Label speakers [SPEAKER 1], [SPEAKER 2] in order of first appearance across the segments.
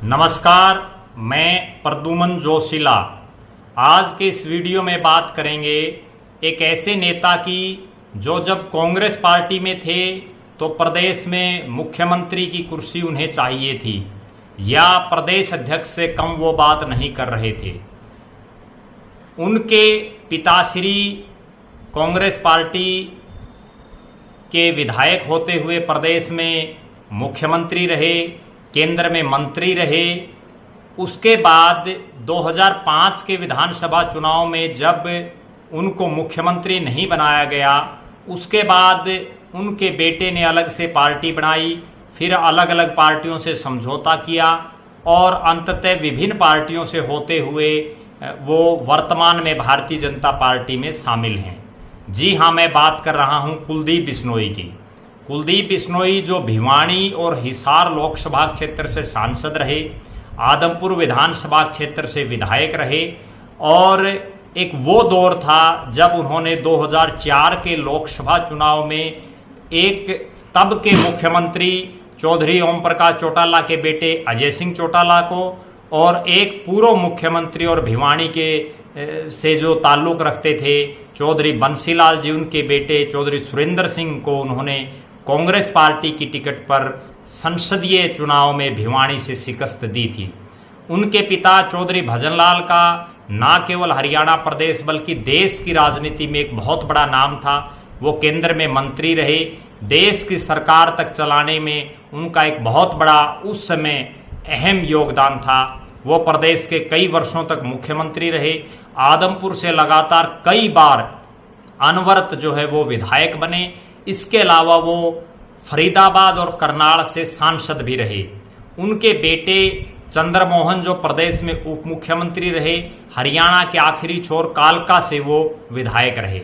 [SPEAKER 1] नमस्कार, मैं प्रद्युमन जोशीला। आज के इस वीडियो में बात करेंगे एक ऐसे नेता की जो जब कांग्रेस पार्टी में थे तो प्रदेश में मुख्यमंत्री की कुर्सी उन्हें चाहिए थी या प्रदेश अध्यक्ष से कम वो बात नहीं कर रहे थे। उनके पिताश्री कांग्रेस पार्टी के विधायक होते हुए प्रदेश में मुख्यमंत्री रहे, केंद्र में मंत्री रहे। उसके बाद 2005 के विधानसभा चुनाव में जब उनको मुख्यमंत्री नहीं बनाया गया, उसके बाद उनके बेटे ने अलग से पार्टी बनाई, फिर अलग अलग पार्टियों से समझौता किया और अंततः विभिन्न पार्टियों से होते हुए वो वर्तमान में भारतीय जनता पार्टी में शामिल हैं। जी हाँ, मैं बात कर रहा हूँ कुलदीप बिश्नोई की। कुलदीप बिश्नोई जो भिवानी और हिसार लोकसभा क्षेत्र से सांसद रहे, आदमपुर विधानसभा क्षेत्र से विधायक रहे और एक वो दौर था जब उन्होंने 2004 के लोकसभा चुनाव में एक तब के मुख्यमंत्री चौधरी ओम प्रकाश चौटाला के बेटे अजय सिंह चौटाला को और एक पूर्व मुख्यमंत्री और भिवानी के से जो ताल्लुक रखते थे चौधरी बंसीलाल जी, उनके बेटे चौधरी सुरेंद्र सिंह को उन्होंने कांग्रेस पार्टी की टिकट पर संसदीय चुनाव में भिवानी से शिकस्त दी थी। उनके पिता चौधरी भजनलाल का न केवल हरियाणा प्रदेश बल्कि देश की राजनीति में एक बहुत बड़ा नाम था। वो केंद्र में मंत्री रहे, देश की सरकार तक चलाने में उनका एक बहुत बड़ा उस समय अहम योगदान था। वो प्रदेश के कई वर्षों तक मुख्यमंत्री रहे, आदमपुर से लगातार कई बार अनवरत जो है वो विधायक बने। इसके अलावा वो फरीदाबाद और करनाल से सांसद भी रहे। उनके बेटे चंद्रमोहन जो प्रदेश में उप मुख्यमंत्री रहे, हरियाणा के आखिरी छोर कालका से वो विधायक रहे।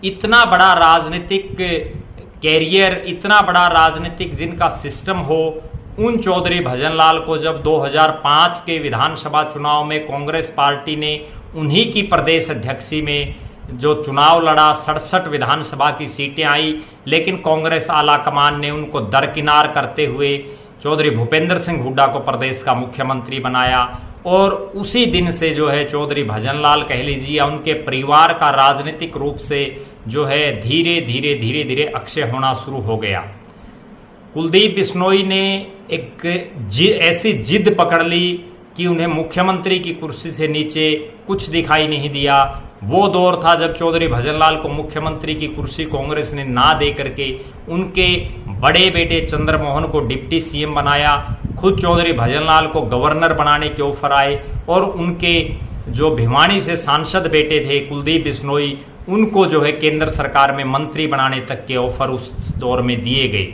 [SPEAKER 1] इतना बड़ा राजनीतिक कैरियर, इतना बड़ा राजनीतिक जिनका सिस्टम हो, उन चौधरी भजनलाल को जब 2005 के विधानसभा चुनाव में कांग्रेस पार्टी ने उन्हीं की प्रदेश अध्यक्षी में जो चुनाव लड़ा, 67 विधानसभा की सीटें आई, लेकिन कांग्रेस आला कमान ने उनको दरकिनार करते हुए चौधरी भूपेंद्र सिंह हुड्डा को प्रदेश का मुख्यमंत्री बनाया। और उसी दिन से जो है चौधरी भजनलाल कह लीजिए या उनके परिवार का राजनीतिक रूप से जो है धीरे धीरे अक्षय होना शुरू हो गया। कुलदीप बिश्नोई ने एक ऐसी जिद पकड़ ली कि उन्हें मुख्यमंत्री की कुर्सी से नीचे कुछ दिखाई नहीं दिया। वो दौर था जब चौधरी भजनलाल को मुख्यमंत्री की कुर्सी कांग्रेस ने ना दे करके उनके बड़े बेटे चंद्रमोहन को डिप्टी सीएम बनाया। खुद चौधरी भजनलाल को गवर्नर बनाने के ऑफर आए और उनके जो भिवानी से सांसद बेटे थे कुलदीप बिश्नोई, उनको जो है केंद्र सरकार में मंत्री बनाने तक के ऑफर उस दौर में दिए गए।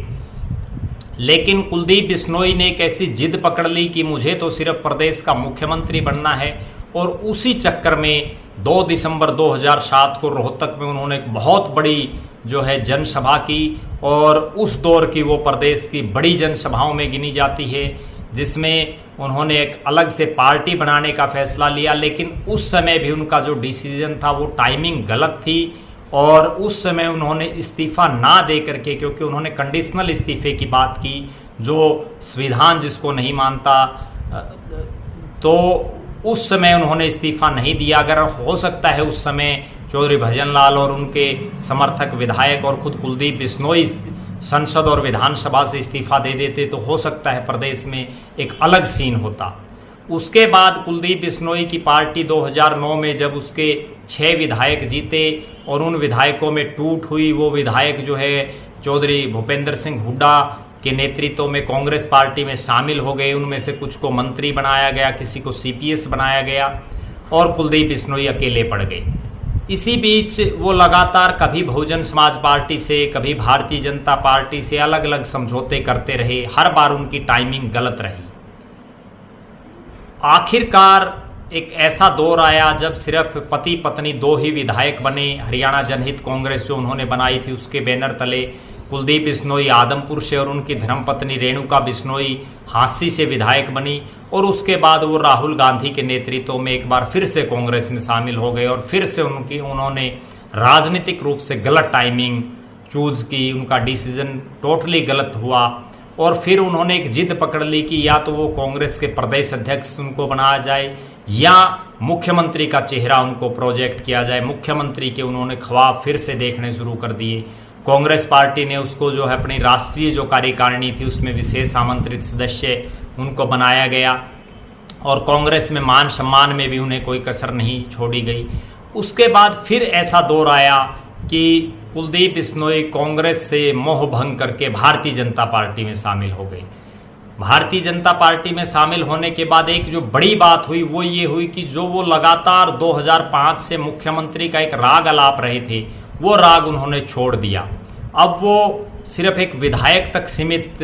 [SPEAKER 1] लेकिन कुलदीप बिश्नोई ने एक ऐसी जिद पकड़ ली कि मुझे तो सिर्फ प्रदेश का मुख्यमंत्री बनना है और उसी चक्कर में 2 दिसंबर 2007 को रोहतक में उन्होंने एक बहुत बड़ी जो है जनसभा की और उस दौर की वो प्रदेश की बड़ी जनसभाओं में गिनी जाती है, जिसमें उन्होंने एक अलग से पार्टी बनाने का फैसला लिया। लेकिन उस समय भी उनका जो डिसीजन था वो टाइमिंग गलत थी और उस समय उन्होंने इस्तीफा ना दे करके, क्योंकि उन्होंने कंडीशनल इस्तीफे की बात की जो संविधान जिसको नहीं मानता, तो उस समय उन्होंने इस्तीफा नहीं दिया। अगर हो सकता है उस समय चौधरी भजनलाल और उनके समर्थक विधायक और खुद कुलदीप बिश्नोई संसद और विधानसभा से इस्तीफा दे देते तो हो सकता है प्रदेश में एक अलग सीन होता। उसके बाद कुलदीप बिश्नोई की पार्टी 2009 में जब उसके 6 विधायक जीते और उन विधायकों में टूट हुई, वो विधायक जो है चौधरी भूपेंद्र सिंह हुड्डा के नेतृत्व में कांग्रेस पार्टी में शामिल हो गए। उनमें से कुछ को मंत्री बनाया गया, किसी को सीपीएस बनाया गया और कुलदीप बिश्नोई अकेले पड़ गए। इसी बीच वो लगातार कभी बहुजन समाज पार्टी से, कभी भारतीय जनता पार्टी से अलग अलग समझौते करते रहे। हर बार उनकी टाइमिंग गलत रही। आखिरकार एक ऐसा दौर आया जब सिर्फ पति पत्नी 2 ही विधायक बने। हरियाणा जनहित कांग्रेस जो उन्होंने बनाई थी उसके बैनर तले कुलदीप बिश्नोई आदमपुर से और उनकी धर्मपत्नी रेणुका बिश्नोई हांसी से विधायक बनी और उसके बाद वो राहुल गांधी के नेतृत्व में एक बार फिर से कांग्रेस में शामिल हो गए और फिर से उन्होंने राजनीतिक रूप से गलत टाइमिंग चूज की। उनका डिसीजन टोटली गलत हुआ और फिर उन्होंने एक जिद पकड़ ली कि या तो वो कांग्रेस के प्रदेश अध्यक्ष उनको बनाया जाए या मुख्यमंत्री का चेहरा उनको प्रोजेक्ट किया जाए। मुख्यमंत्री के उन्होंने ख्वाब फिर से देखने शुरू कर दिए। कांग्रेस पार्टी ने उसको जो है अपनी राष्ट्रीय जो कार्यकारिणी थी उसमें विशेष आमंत्रित सदस्य उनको बनाया गया और कांग्रेस में मान सम्मान में भी उन्हें कोई कसर नहीं छोड़ी गई। उसके बाद फिर ऐसा दौर आया कि कुलदीप बिश्नोई कांग्रेस से मोह भंग करके भारतीय जनता पार्टी में शामिल हो गए। भारतीय जनता पार्टी में शामिल होने के बाद एक जो बड़ी बात हुई वो ये हुई कि जो वो लगातार 2005 से मुख्यमंत्री का एक राग अलाप रहे थे वो राग उन्होंने छोड़ दिया। अब वो सिर्फ एक विधायक तक सीमित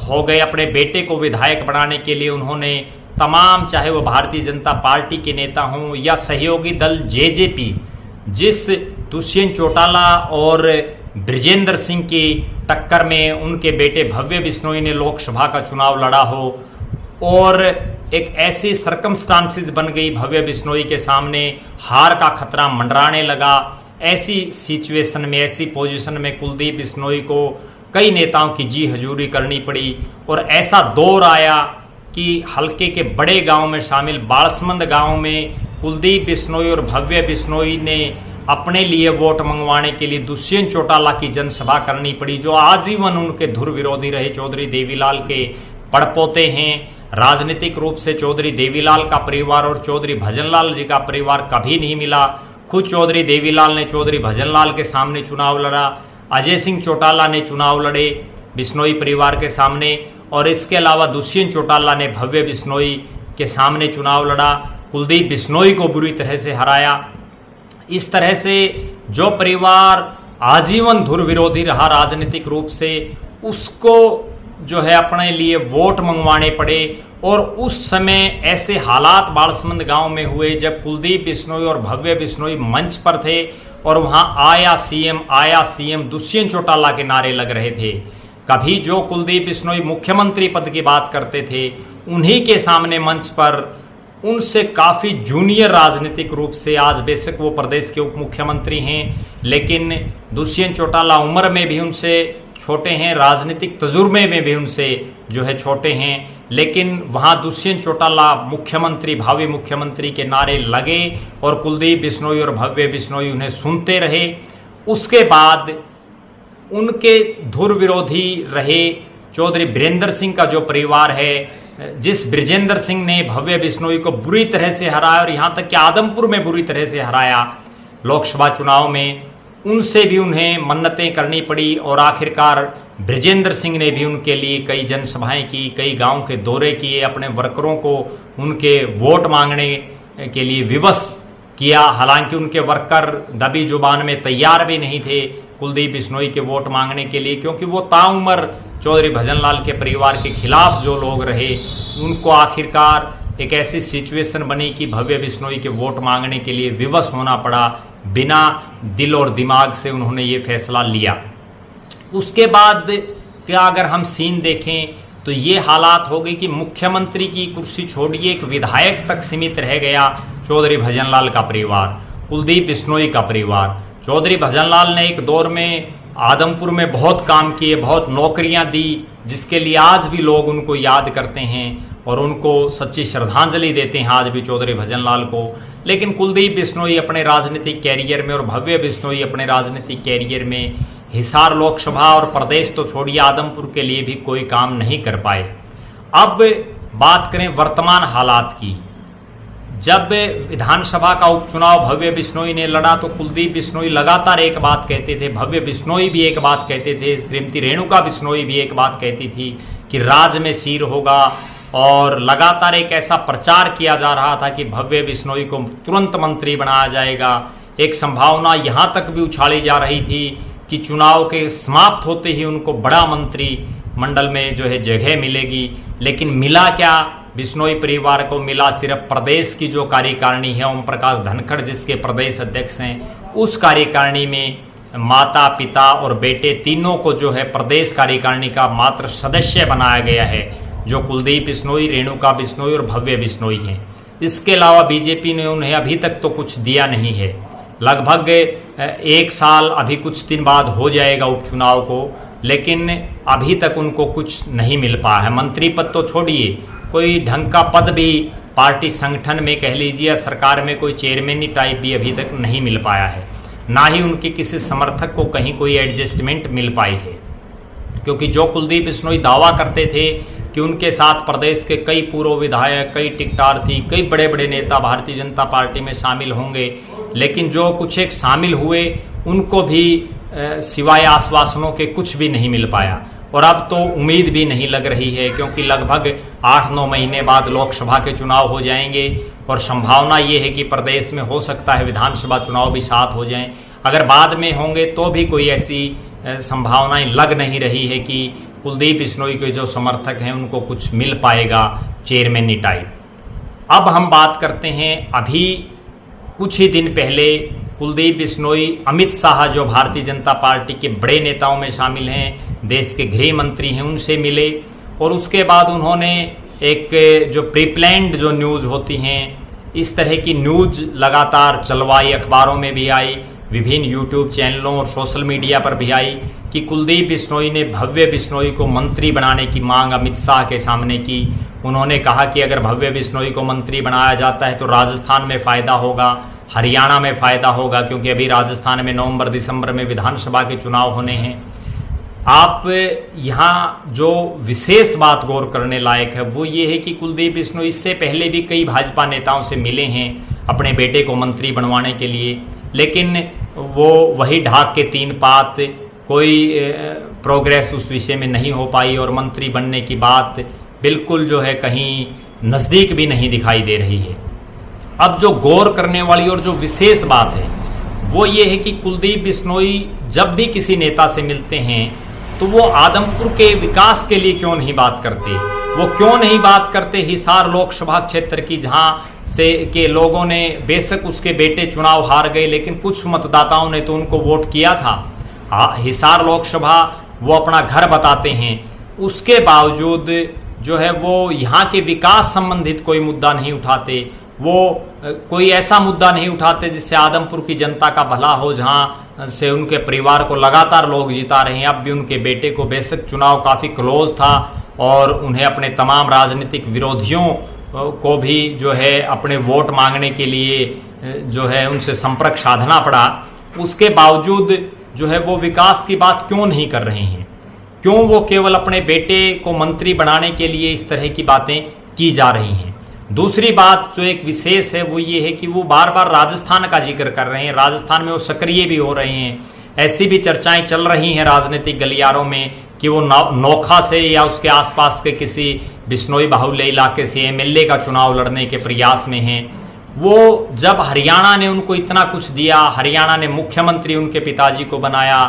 [SPEAKER 1] हो गए। अपने बेटे को विधायक बनाने के लिए उन्होंने तमाम, चाहे वो भारतीय जनता पार्टी के नेता हों या सहयोगी दल जेजेपी, जिस दुष्यंत चौटाला और बृजेंद्र सिंह की टक्कर में उनके बेटे भव्य बिश्नोई ने लोकसभा का चुनाव लड़ा हो और एक ऐसी सर्कमस्टांसिस बन गई भव्य बिश्नोई के सामने, हार का खतरा मंडराने लगा। ऐसी सिचुएशन में, ऐसी पोजीशन में कुलदीप बिश्नोई को कई नेताओं की जी हजूरी करनी पड़ी और ऐसा दौर आया कि हल्के के बड़े गांव में शामिल बालसमंद गांव में कुलदीप बिश्नोई और भव्य बिश्नोई ने अपने लिए वोट मंगवाने के लिए दुष्यंत चौटाला की जनसभा करनी पड़ी, जो आजीवन उनके धुर विरोधी रहे। चौधरी देवीलाल के पड़पोते हैं। राजनीतिक रूप से चौधरी देवीलाल का परिवार और चौधरी भजनलाल जी का परिवार कभी नहीं मिला। खुद चौधरी देवीलाल ने चौधरी भजनलाल के सामने चुनाव लड़ा, अजय सिंह चौटाला ने चुनाव लड़े बिश्नोई परिवार के सामने और इसके अलावा दुष्यंत चौटाला ने भव्य बिश्नोई के सामने चुनाव लड़ा, कुलदीप बिश्नोई को बुरी तरह से हराया। इस तरह से जो परिवार आजीवन धुर विरोधी रहा राजनीतिक रूप से, उसको जो है अपने लिए वोट मंगवाने पड़े और उस समय ऐसे हालात बालसमंद गांव में हुए जब कुलदीप बिश्नोई और भव्य बिश्नोई मंच पर थे और वहां आया सीएम दुष्यंत चौटाला के नारे लग रहे थे। कभी जो कुलदीप बिश्नोई मुख्यमंत्री पद की बात करते थे उन्हीं के सामने मंच पर उनसे काफ़ी जूनियर राजनीतिक रूप से, आज बेशक वो प्रदेश के उप मुख्यमंत्री हैं, लेकिन दुष्यंत चौटाला उम्र में भी उनसे छोटे हैं, राजनीतिक तजुर्बे में भी उनसे जो है छोटे हैं, लेकिन वहाँ दुष्यंत चौटाला मुख्यमंत्री, भावी मुख्यमंत्री के नारे लगे और कुलदीप बिश्नोई और भव्य बिश्नोई उन्हें सुनते रहे। उसके बाद उनके धुर विरोधी रहे चौधरी बीरेंद्र सिंह का जो परिवार है, जिस बृजेंद्र सिंह ने भव्य बिश्नोई को बुरी तरह से हराया और यहाँ तक कि आदमपुर में बुरी तरह से हराया लोकसभा चुनाव में, उनसे भी उन्हें मन्नतें करनी पड़ी और आखिरकार बृजेंद्र सिंह ने भी उनके लिए कई जनसभाएं की, कई गांव के दौरे किए, अपने वर्करों को उनके वोट मांगने के लिए विवश किया। हालांकि उनके वर्कर दबी जुबान में तैयार भी नहीं थे कुलदीप बिश्नोई के वोट मांगने के लिए, क्योंकि वो ताउम्र चौधरी भजनलाल के परिवार के खिलाफ जो लोग रहे, उनको आखिरकार एक ऐसी सिचुएशन बनी कि भव्य बिश्नोई के वोट मांगने के लिए विवश होना पड़ा। बिना दिल और दिमाग से उन्होंने ये फैसला लिया। उसके बाद क्या अगर हम सीन देखें तो ये हालात हो गई कि मुख्यमंत्री की कुर्सी छोड़िए एक विधायक तक सीमित रह गया चौधरी भजनलाल का परिवार, कुलदीप बिश्नोई का परिवार। चौधरी भजनलाल ने एक दौर में आदमपुर में बहुत काम किए, बहुत नौकरियां दी, जिसके लिए आज भी लोग उनको याद करते हैं और उनको सच्ची श्रद्धांजलि देते हैं आज भी चौधरी भजनलाल को। लेकिन कुलदीप बिश्नोई अपने राजनीतिक कैरियर में और भव्य बिश्नोई अपने राजनीतिक कैरियर में हिसार लोकसभा और प्रदेश तो छोड़िए आदमपुर के लिए भी कोई काम नहीं कर पाए। अब बात करें वर्तमान हालात की। जब विधानसभा का उपचुनाव भव्य बिश्नोई ने लड़ा तो कुलदीप बिश्नोई लगातार एक बात कहते थे, भव्य बिश्नोई भी एक बात कहते थे, श्रीमती रेणुका बिश्नोई भी एक बात कहती थी कि राज्य में सीर होगा और लगातार एक ऐसा प्रचार किया जा रहा था कि भव्य बिश्नोई को तुरंत मंत्री बनाया जाएगा। एक संभावना यहाँ तक भी उछाली जा रही थी कि चुनाव के समाप्त होते ही उनको बड़ा मंत्री मंडल में जो है जगह मिलेगी। लेकिन मिला क्या? बिश्नोई परिवार को मिला सिर्फ प्रदेश की जो कार्यकारिणी है, ओम प्रकाश धनखड़ जिसके प्रदेश अध्यक्ष हैं, उस कार्यकारिणी में माता, पिता और बेटे तीनों को जो है प्रदेश कार्यकारिणी का मात्र सदस्य बनाया गया है, जो कुलदीप बिश्नोई, रेणुका बिश्नोई और भव्य बिश्नोई हैं। इसके अलावा बीजेपी ने उन्हें अभी तक तो कुछ दिया नहीं है। लगभग एक साल अभी कुछ दिन बाद हो जाएगा उपचुनाव को, लेकिन अभी तक उनको कुछ नहीं मिल पाया है। मंत्री पद तो छोड़िए, कोई ढंग का पद भी पार्टी संगठन में कह लीजिए या सरकार में कोई चेयरमैनी टाइप भी अभी तक नहीं मिल पाया है। ना ही उनके किसी समर्थक को कहीं कोई एडजस्टमेंट मिल पाई है, क्योंकि जो कुलदीप बिश्नोई दावा करते थे कि उनके साथ प्रदेश के कई पूर्व विधायक, कई टिकटार्थी, कई बड़े बड़े नेता भारतीय जनता पार्टी में शामिल होंगे, लेकिन जो कुछ एक शामिल हुए उनको भी सिवाय आश्वासनों के कुछ भी नहीं मिल पाया। और अब तो उम्मीद भी नहीं लग रही है, क्योंकि लगभग 8-9 महीने बाद लोकसभा के चुनाव हो जाएंगे और संभावना ये है कि प्रदेश में हो सकता है विधानसभा चुनाव भी साथ हो जाएं। अगर बाद में होंगे तो भी कोई ऐसी संभावनाएं लग नहीं रही है कि कुलदीप बिश्नोई के जो समर्थक हैं उनको कुछ मिल पाएगा चेयरमैनी टाइप। अब हम बात करते हैं, अभी कुछ ही दिन पहले कुलदीप बिश्नोई अमित शाह जो भारतीय जनता पार्टी के बड़े नेताओं में शामिल हैं, देश के गृह मंत्री हैं, उनसे मिले और उसके बाद उन्होंने एक जो प्रीप्लान्ड जो न्यूज़ होती हैं, इस तरह की न्यूज़ लगातार चलवाई, अखबारों में भी आई, विभिन्न यूट्यूब चैनलों और सोशल मीडिया पर भी आई कि कुलदीप बिश्नोई ने भव्य बिश्नोई को मंत्री बनाने की मांग अमित शाह के सामने की। उन्होंने कहा कि अगर भव्य बिश्नोई को मंत्री बनाया जाता है तो राजस्थान में फ़ायदा होगा, हरियाणा में फ़ायदा होगा, क्योंकि अभी राजस्थान में नवंबर-दिसंबर में विधानसभा के चुनाव होने हैं। आप यहाँ जो विशेष बात गौर करने लायक है वो ये है कि कुलदीप बिश्नोई इससे पहले भी कई भाजपा नेताओं से मिले हैं अपने बेटे को मंत्री बनवाने के लिए, लेकिन वो वही ढाक के 3 पात, कोई प्रोग्रेस उस विषय में नहीं हो पाई और मंत्री बनने की बात बिल्कुल जो है कहीं नज़दीक भी नहीं दिखाई दे रही है। अब जो गौर करने वाली और जो विशेष बात है वो ये है कि कुलदीप बिश्नोई जब भी किसी नेता से मिलते हैं तो वो आदमपुर के विकास के लिए क्यों नहीं बात करते, वो क्यों नहीं बात करते हिसार लोकसभा क्षेत्र की, जहाँ से के लोगों ने बेशक उसके बेटे चुनाव हार गए लेकिन कुछ मतदाताओं ने तो उनको वोट किया था। हिसार लोकसभा वो अपना घर बताते हैं, उसके बावजूद जो है वो यहाँ के विकास संबंधित कोई मुद्दा नहीं उठाते, वो कोई ऐसा मुद्दा नहीं उठाते जिससे आदमपुर की जनता का भला हो, जहाँ से उनके परिवार को लगातार लोग जिता रहे हैं। अब भी उनके बेटे को बेशक चुनाव काफ़ी क्लोज था और उन्हें अपने तमाम राजनीतिक विरोधियों को भी जो है अपने वोट मांगने के लिए जो है उनसे संपर्क साधना पड़ा, उसके बावजूद जो है वो विकास की बात क्यों नहीं कर रहे हैं, क्यों वो केवल अपने बेटे को मंत्री बनाने के लिए इस तरह की बातें की जा रही हैं। दूसरी बात जो एक विशेष है वो ये है कि वो बार बार राजस्थान का जिक्र कर रहे हैं, राजस्थान में वो सक्रिय भी हो रहे हैं। ऐसी भी चर्चाएं चल रही हैं राजनीतिक गलियारों में कि वो नोखा से या उसके आसपास के किसी बिश्नोई बाहुल्य इलाके से एमएलए का चुनाव लड़ने के प्रयास में हैं। वो जब हरियाणा ने उनको इतना कुछ दिया, हरियाणा ने मुख्यमंत्री उनके पिताजी को बनाया,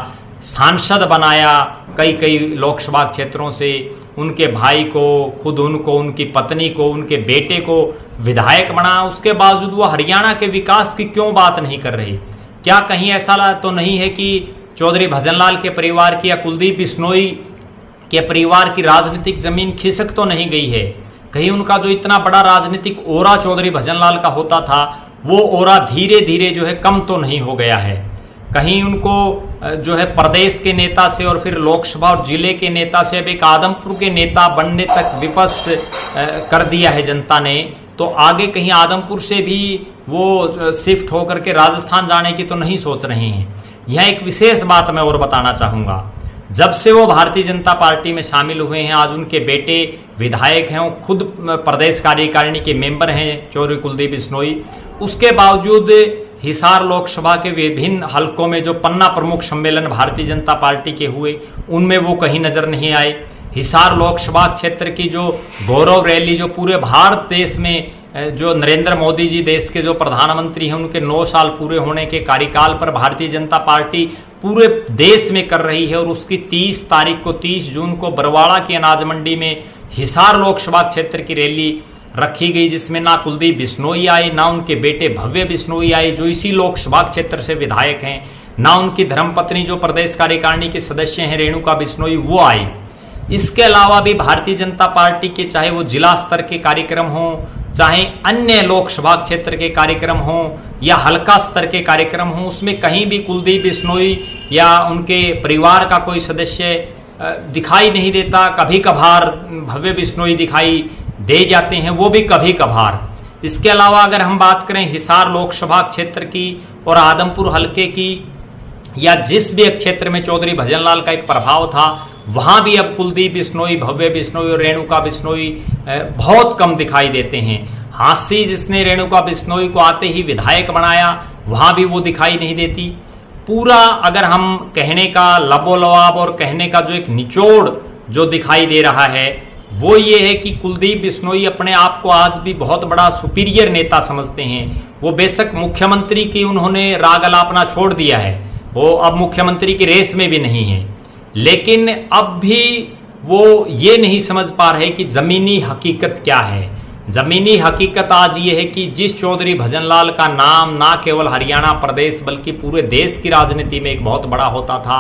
[SPEAKER 1] सांसद बनाया कई लोकसभा क्षेत्रों से, उनके भाई को, खुद उनको, उनकी पत्नी को, उनके बेटे को विधायक बनाया, उसके बावजूद वो हरियाणा के विकास की क्यों बात नहीं कर रही? क्या कहीं ऐसा तो नहीं है कि चौधरी भजनलाल के परिवार की या कुलदीप बिश्नोई के परिवार की राजनीतिक जमीन खिसक तो नहीं गई है? कहीं उनका जो इतना बड़ा राजनीतिक ओरा चौधरी भजनलाल का होता था वो ओरा धीरे धीरे जो है कम तो नहीं हो गया है? कहीं उनको जो है प्रदेश के नेता से और फिर लोकसभा और जिले के नेता से अब एक आदमपुर के नेता बनने तक विवश कर दिया है जनता ने, तो आगे कहीं आदमपुर से भी वो शिफ्ट होकर के राजस्थान जाने की तो नहीं सोच रहे हैं। यह एक विशेष बात मैं और बताना चाहूँगा, जब से वो भारतीय जनता पार्टी में शामिल हुए हैं, आज उनके बेटे विधायक हैं, वो खुद प्रदेश कार्यकारिणी के मेंबर हैं चौधरी कुलदीप बिश्नोई, उसके बावजूद हिसार लोकसभा के विभिन्न हलकों में जो पन्ना प्रमुख सम्मेलन भारतीय जनता पार्टी के हुए उनमें वो कहीं नजर नहीं आए। हिसार लोकसभा क्षेत्र की जो गौरव रैली जो पूरे भारत देश में जो नरेंद्र मोदी जी देश के जो प्रधानमंत्री हैं उनके 9 साल पूरे होने के कार्यकाल पर भारतीय जनता पार्टी पूरे देश में कर रही है, और उसकी 30 जून को बरवाड़ा की अनाज मंडी में हिसार लोकसभा क्षेत्र की रैली रखी गई, जिसमें ना कुलदीप बिश्नोई आए, ना उनके बेटे भव्य बिश्नोई आए जो इसी लोकसभा क्षेत्र से विधायक हैं, ना उनकी धर्मपत्नी जो प्रदेश कार्यकारिणी के सदस्य हैं रेणुका बिश्नोई वो आई। इसके अलावा भी भारतीय जनता पार्टी के चाहे वो जिला स्तर के कार्यक्रम हों, चाहे अन्य लोकसभा क्षेत्र के कार्यक्रम हों या हल्का स्तर के कार्यक्रम हों, उसमें कहीं भी कुलदीप बिश्नोई या उनके परिवार का कोई सदस्य दिखाई नहीं देता। कभी कभार भव्य बिश्नोई दिखाई दे जाते हैं, वो भी कभी कभार। इसके अलावा अगर हम बात करें हिसार लोकसभा क्षेत्र की और आदमपुर हलके की, या जिस भी क्षेत्र में चौधरी भजनलाल का एक प्रभाव था, वहां भी अब कुलदीप बिश्नोई, भव्य बिश्नोई और रेणुका बिश्नोई बहुत कम दिखाई देते हैं। हांसी जिसने रेणुका बिश्नोई को आते ही विधायक बनाया, वहां भी वो दिखाई नहीं देती। पूरा अगर हम कहने का लबोलवाब और कहने का जो एक निचोड़ जो दिखाई दे रहा है, वो ये है कि कुलदीप बिश्नोई अपने आप को आज भी बहुत बड़ा सुपीरियर नेता समझते हैं। वो बेशक मुख्यमंत्री की उन्होंने राग अलापना छोड़ दिया है, वो अब मुख्यमंत्री की रेस में भी नहीं है, लेकिन अब भी वो ये नहीं समझ पा रहे कि जमीनी हकीकत क्या है। जमीनी हकीकत आज ये है कि जिस चौधरी भजनलाल का नाम ना केवल हरियाणा प्रदेश बल्कि पूरे देश की राजनीति में एक बहुत बड़ा होता था,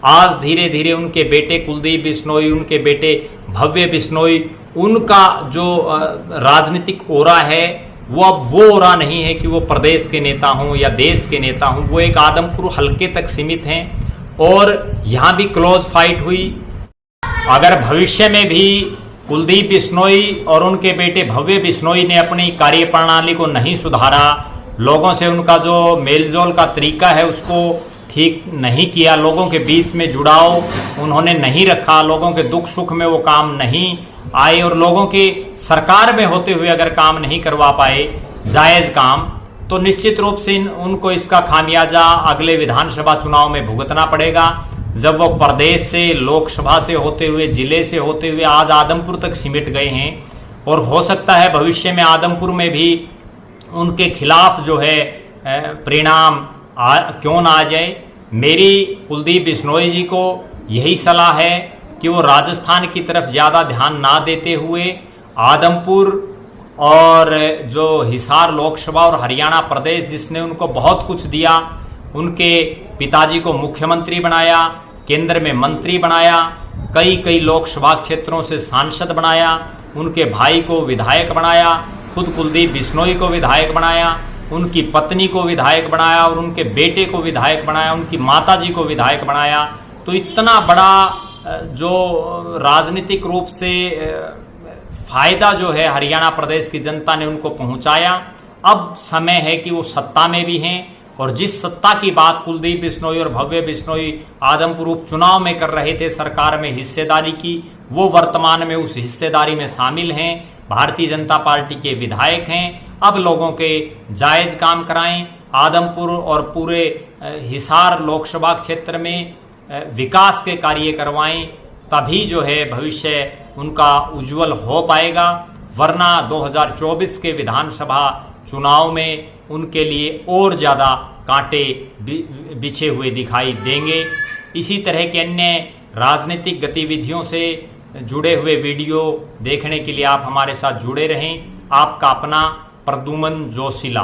[SPEAKER 1] आज धीरे धीरे उनके बेटे कुलदीप बिश्नोई, उनके बेटे भव्य बिश्नोई, उनका जो राजनीतिक ओरा है वो अब वो ओरा नहीं है कि वो प्रदेश के नेता हों या देश के नेता हों। वो एक आदमपुर हलके तक सीमित हैं और यहाँ भी क्लोज फाइट हुई। अगर भविष्य में भी कुलदीप बिश्नोई और उनके बेटे भव्य बिश्नोई ने अपनी कार्यप्रणाली को नहीं सुधारा, लोगों से उनका जो मेलजोल का तरीका है उसको ठीक नहीं किया, लोगों के बीच में जुड़ाव उन्होंने नहीं रखा, लोगों के दुख सुख में वो काम नहीं आए और लोगों की सरकार में होते हुए अगर काम नहीं करवा पाए जायज़ काम, तो निश्चित रूप से उनको इसका खामियाजा अगले विधानसभा चुनाव में भुगतना पड़ेगा। जब वो प्रदेश से, लोकसभा से होते हुए, जिले से होते हुए आज आदमपुर तक सिमट गए हैं और हो सकता है भविष्य में आदमपुर में भी उनके खिलाफ जो है परिणाम क्यों ना आ जाए। मेरी कुलदीप बिश्नोई जी को यही सलाह है कि वो राजस्थान की तरफ ज़्यादा ध्यान ना देते हुए आदमपुर और जो हिसार लोकसभा और हरियाणा प्रदेश जिसने उनको बहुत कुछ दिया, उनके पिताजी को मुख्यमंत्री बनाया, केंद्र में मंत्री बनाया, कई लोकसभा क्षेत्रों से सांसद बनाया, उनके भाई को विधायक बनाया, खुद कुलदीप बिश्नोई को विधायक बनाया, उनकी पत्नी को विधायक बनाया और उनके बेटे को विधायक बनाया, उनकी माताजी को विधायक बनाया। तो इतना बड़ा जो राजनीतिक रूप से फायदा जो है हरियाणा प्रदेश की जनता ने उनको पहुंचाया, अब समय है कि वो सत्ता में भी हैं और जिस सत्ता की बात कुलदीप बिश्नोई और भव्य बिश्नोई आदमपुर उपचुनाव में कर रहे थे सरकार में हिस्सेदारी की, वो वर्तमान में उस हिस्सेदारी में शामिल हैं, भारतीय जनता पार्टी के विधायक हैं। अब लोगों के जायज़ काम कराएं, आदमपुर और पूरे हिसार लोकसभा क्षेत्र में विकास के कार्य करवाएं, तभी जो है भविष्य उनका उज्जवल हो पाएगा। वरना 2024 के विधानसभा चुनाव में उनके लिए और ज़्यादा कांटे बिछे हुए दिखाई देंगे। इसी तरह के अन्य राजनीतिक गतिविधियों से जुड़े हुए वीडियो देखने के लिए आप हमारे साथ जुड़े रहें। आपका अपना प्रद्युमन जोशीला।